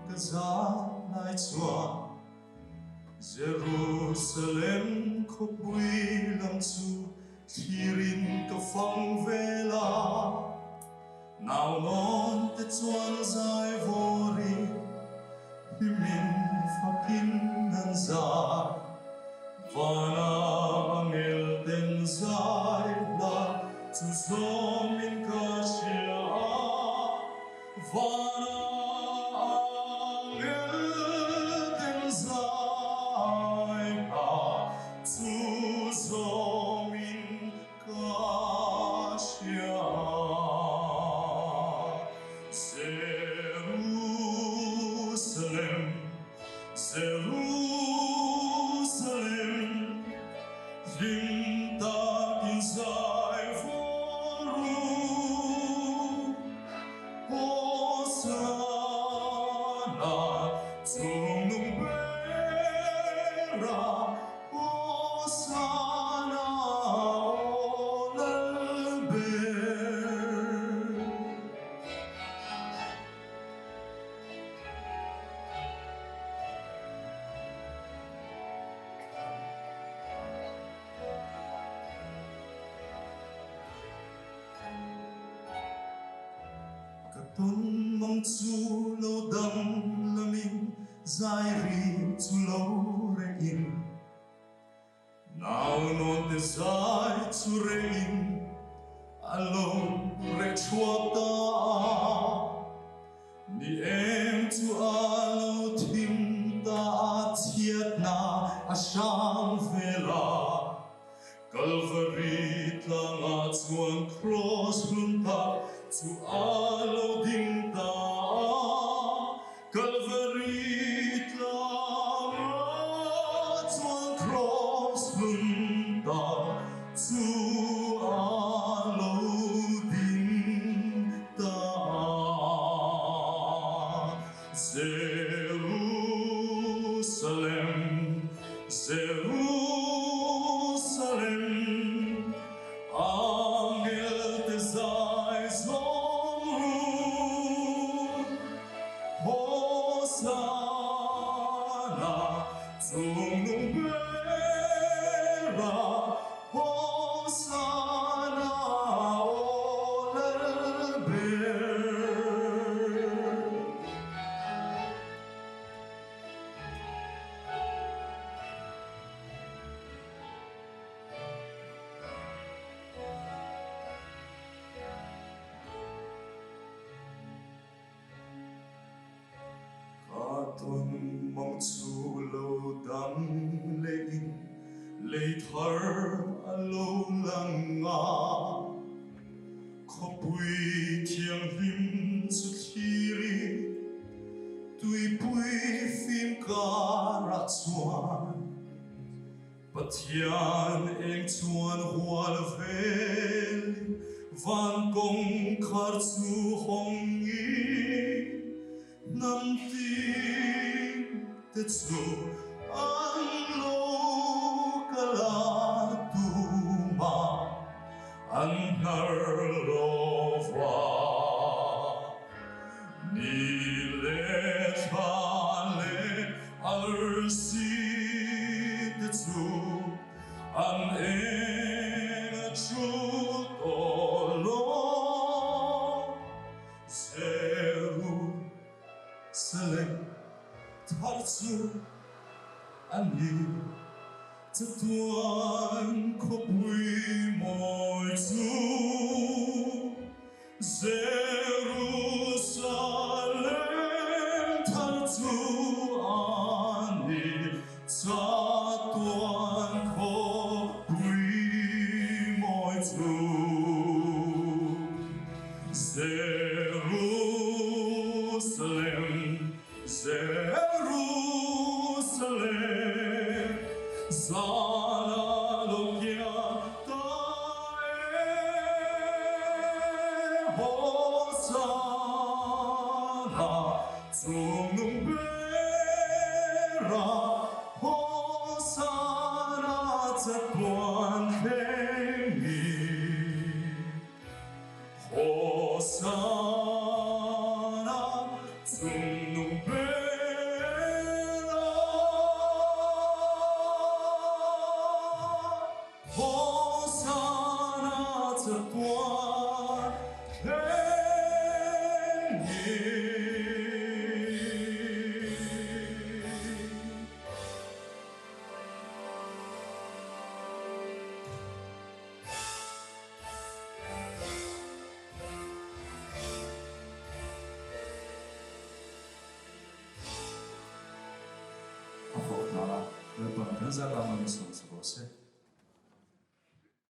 cái giá lại chùa Jerusalem khóc bụi lòng chu thirin ka phong về la nào non te chuan dài vô ri hi min pha kin nan dài và na angel ten dài la tu zo min ka chia và na angel ten dài la tu zo min ka chia Jerusalem, Jerusalem, lim ta in zai voru, Hosanna, tung nung bera, Hosanna, olal ber. Katun mong chu lo dam lamin zai ri chu lo re in now non te zai chu re in alo re chua ta ni em chu alo tim ta thiat na a sham vela Calvary tlanga chuan cross lunta tu alo ding ta Calvary tlanga chuan cross lunta tu alo ding ta Jerusalem, Jerusalem, angel te zai zomru, Hosanna, tung nung bera, Hosanna, olal ber. Katun mong chu lo dam le in le thar alo lang nga khopui thiang him chu thiri tui pui phim ka ra chuan Pathian eng chuan hual vel van kong khar chu hong yi nam tim te chu an lo kala tu ma an nar lova ni le thale ar si te chu an en chu to lo Jerusalem thar chu ani te tuan khopui moi chu Jerusalem thar chu ani cha tuan khopui moi chu Jerusalem, Jerusalem, zala lokia tae, Hosanna, tung nung bera, Hosanna, te tuan pengi. Hosanna, tung nung bera. Rồi bằng thân gia làm ơn sống sự bố